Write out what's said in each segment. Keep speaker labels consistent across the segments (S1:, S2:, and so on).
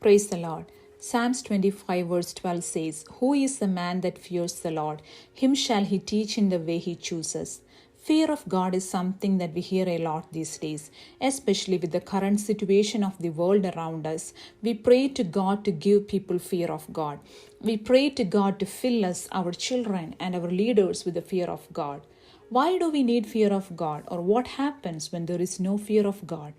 S1: Praise the Lord. Psalms 25 verse 12 says, "Who is the man that fears the Lord? Him shall he teach in the way he chooses." Fear of God is something that we hear a lot these days, especially with the current situation of the world around us. We pray to God to give people fear of God. We pray to God to fill us, our children, and our leaders with the fear of God. Why do we need fear of God, or what happens when there is no fear of God?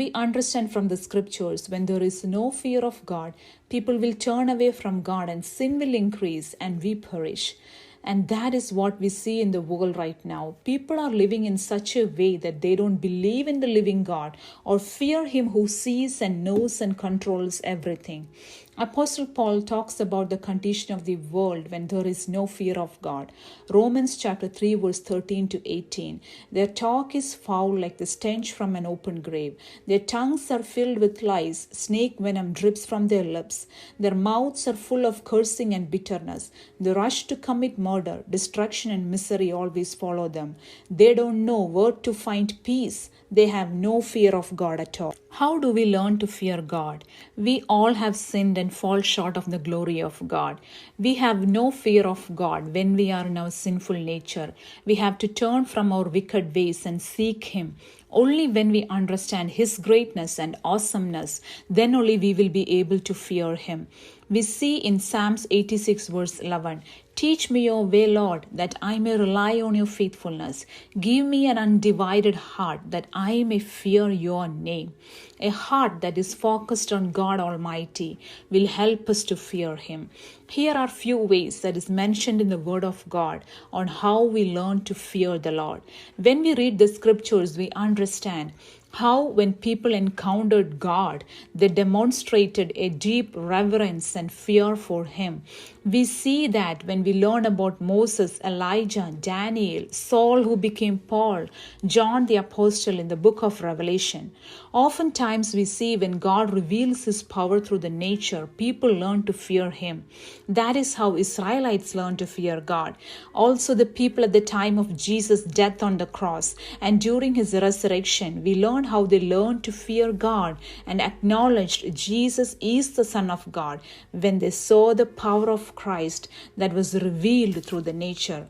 S1: We understand from the scriptures when there is no fear of God, people will turn away from God and sin will increase and we perish. And that is what we see in the world right now. People are living in such a way that they don't believe in the living God or fear Him who sees and knows and controls everything. Apostle Paul talks about the condition of the world when there is no fear of God. Romans chapter 3 verse 13 to 18. Their talk is foul like the stench from an open grave. Their tongues are filled with lies. Snake venom drips from their lips. Their mouths are full of cursing and bitterness. They rush to commit murder. Destruction and misery always follow them. They don't know where to find peace. They have no fear of God at all. How do we learn to fear God? We all have sinned and fall short of the glory of God. We have no fear of God when we are in our sinful nature. We have to turn from our wicked ways and seek Him. Only when we understand His greatness and awesomeness, then only we will be able to fear Him. We see in Psalms 86 verse 11, "Teach me your way, Lord, that I may rely on your faithfulness. Give me an undivided heart that I may fear your name." A heart that is focused on God Almighty will help us to fear Him. Here are few ways that is mentioned in the Word of God on how we learn to fear the Lord. When we read the scriptures, we understand how when people encountered God, they demonstrated a deep reverence and fear for Him. We see that when we learn about Moses, Elijah, Daniel, Saul who became Paul, John the Apostle in the book of Revelation. Oftentimes we see when God reveals His power through the nature, people learn to fear Him. That is how Israelites learned to fear God. Also the people at the time of Jesus' death on the cross and during His resurrection, we learn how they learned to fear God and acknowledged Jesus is the Son of God when they saw the power of Christ that was revealed through the nature.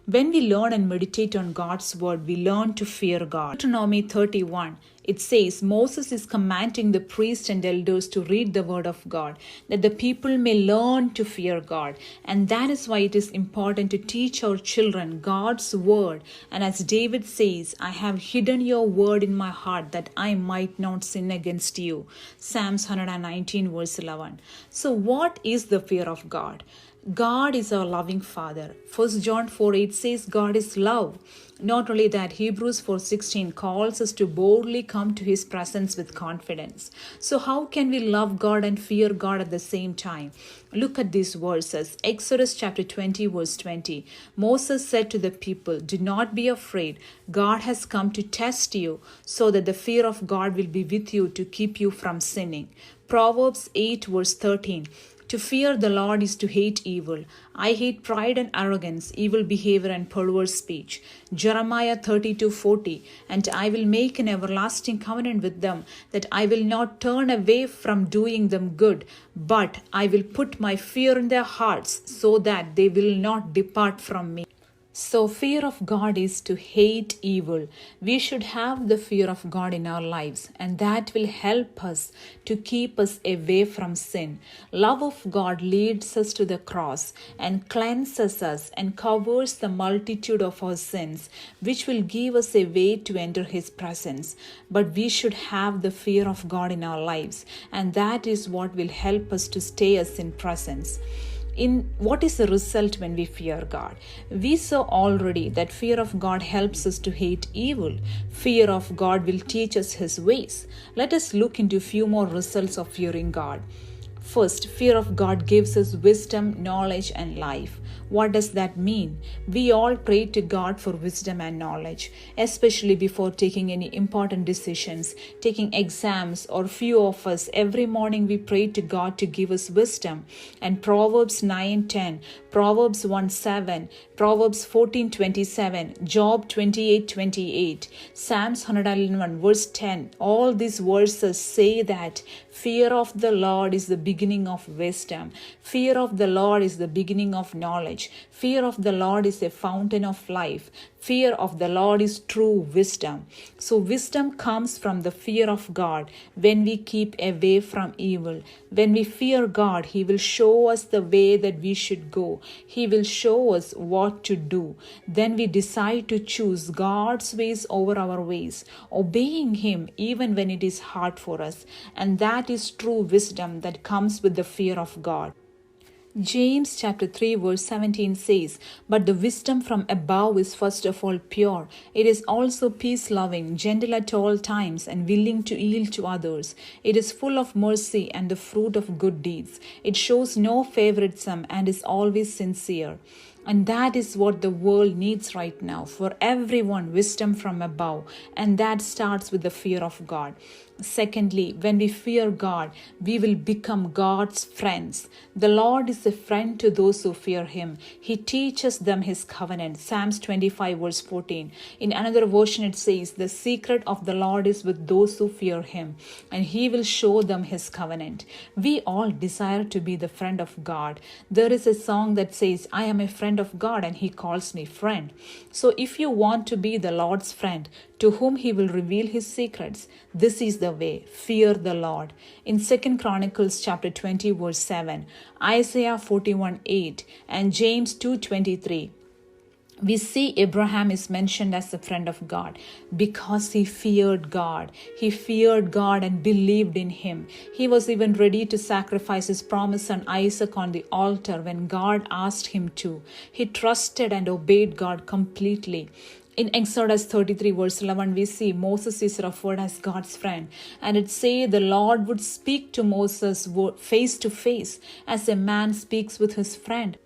S1: When we learn and meditate on God's word, we learn to fear God. Deuteronomy 31, it says, Moses is commanding the priests and elders to read the word of God, that the people may learn to fear God. And that is why it is important to teach our children God's word. And as David says, "I have hidden your word in my heart that I might not sin against you." Psalms 119 verse 11. So what is the fear of God? God is our loving Father. 1 John 4:8 says God is love. Not only that, Hebrews 4:16 calls us to boldly come to His presence with confidence. So how can we love God and fear God at the same time? Look at these verses. Exodus chapter 20 verse 20. Moses said to the people, "Do not be afraid. God has come to test you so that the fear of God will be with you to keep you from sinning." Proverbs 8 verse 13. To fear the Lord is to hate evil. I hate pride and arrogance, evil behavior and perverse speech. Jeremiah 32:40. And I will make an everlasting covenant with them, that I will not turn away from doing them good, but I will put my fear in their hearts so that they will not depart from me. So fear of God is to hate evil. We should have the fear of God in our lives, and that will help us to keep us away from sin. Love of God leads us to the cross and cleanses us and covers the multitude of our sins, which will give us a way to enter His presence. But we should have the fear of God in our lives, and that is what will help us to stay us in presence. In what is the result when we fear God? We saw already that fear of God helps us to hate evil. Fear of God will teach us His ways. Let us look into a few more results of fearing God. First, fear of God gives us wisdom, knowledge, and life. What does that mean? We all pray to God for wisdom and knowledge, especially before taking any important decisions, taking exams, or few of us every morning we pray to God to give us wisdom. And Proverbs 9:10, Proverbs 1:7, Proverbs 14:27, Job 28:28, Psalms 111 verse 10, all these verses say that fear of the Lord is the beginning of wisdom. Fear of the Lord is the beginning of knowledge. Fear of the Lord is a fountain of life. Fear of the Lord is true wisdom. So wisdom comes from the fear of God when we keep away from evil. When we fear God, He will show us the way that we should go. He will show us what to do. Then we decide to choose God's ways over our ways, obeying Him even when it is hard for us. And that is true wisdom that comes with the fear of God. James chapter 3 verse 17 says, "But the wisdom from above is first of all pure. It is also peace-loving, gentle at all times, and willing to yield to others. It is full of mercy and the fruit of good deeds. It shows no favoritism and is always sincere." And that is what the world needs right now. For everyone, wisdom from above. And that starts with the fear of God. Secondly, when we fear God, we will become God's friends. The Lord is a friend to those who fear Him. He teaches them His covenant. Psalms 25 verse 14. In another version it says, "The secret of the Lord is with those who fear Him, and He will show them His covenant." We all desire to be the friend of God. There is a song that says, "I am a friend of God and He calls me friend." So if you want to be the Lord's friend, to whom He will reveal His secrets, this is the way. Fear the Lord. In 2 Chronicles chapter 20 verse 7, Isaiah 41:8, and James 2:23, we see Abraham is mentioned as a friend of God because he feared God. He feared God and believed in Him. He was even ready to sacrifice his promised son Isaac on the altar when God asked him to. He trusted and obeyed God completely. In Exodus 33 verse 11, we see Moses is referred as God's friend. And it say the Lord would speak to Moses face to face as a man speaks with his friend.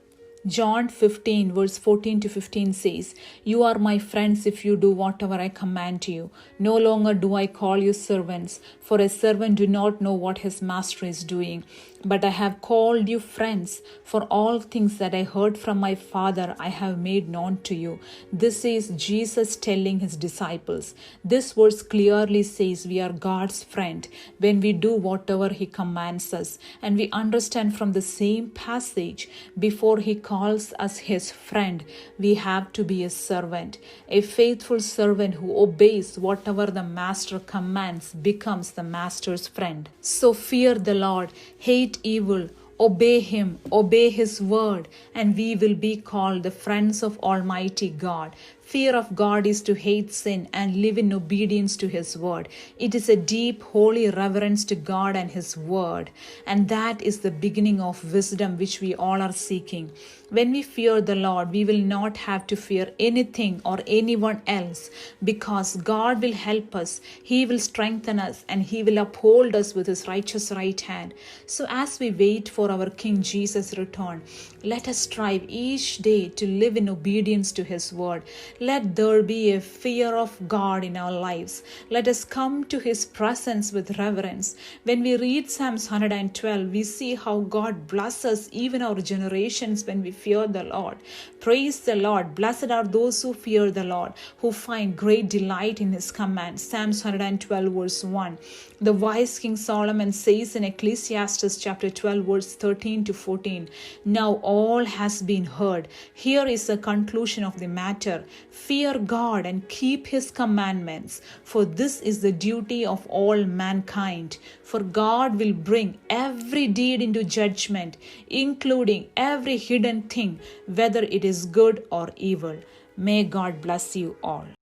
S1: John 15 verse 14 to 15 says, "You are my friends if you do whatever I command you. No longer do I call you servants, for a servant do not know what his master is doing. But I have called you friends, for all things that I heard from my Father I have made known to you." This is Jesus telling His disciples. This verse clearly says we are God's friend when we do whatever He commands us. And we understand from the same passage, before He calls us His friend, we have to be a servant. A faithful servant who obeys whatever the master commands becomes the master's friend. So fear the Lord, hate evil, obey Him, obey His word, and we will be called the friends of Almighty God. Fear of God is to hate sin and live in obedience to His word. It is a deep, holy reverence to God and His word. And that is the beginning of wisdom which we all are seeking. When we fear the Lord, we will not have to fear anything or anyone else, because God will help us. He will strengthen us and He will uphold us with His righteous right hand. So as we wait for our King Jesus' return, let us strive each day to live in obedience to His word. Let there be a fear of God in our lives. Let us come to His presence with reverence. When we read Psalms 112, we see how God blesses even our generations when we fear the Lord. Praise the Lord. Blessed are those who fear the Lord, who find great delight in His commands. Psalms 112 verse 1. The wise King Solomon says in Ecclesiastes chapter 12 verse 13 to 14, "Now all has been heard. Here is the conclusion of the matter. Fear God and keep His commandments, for this is the duty of all mankind. For God will bring every deed into judgment, including every hidden thing, whether it is good or evil." May God bless you all.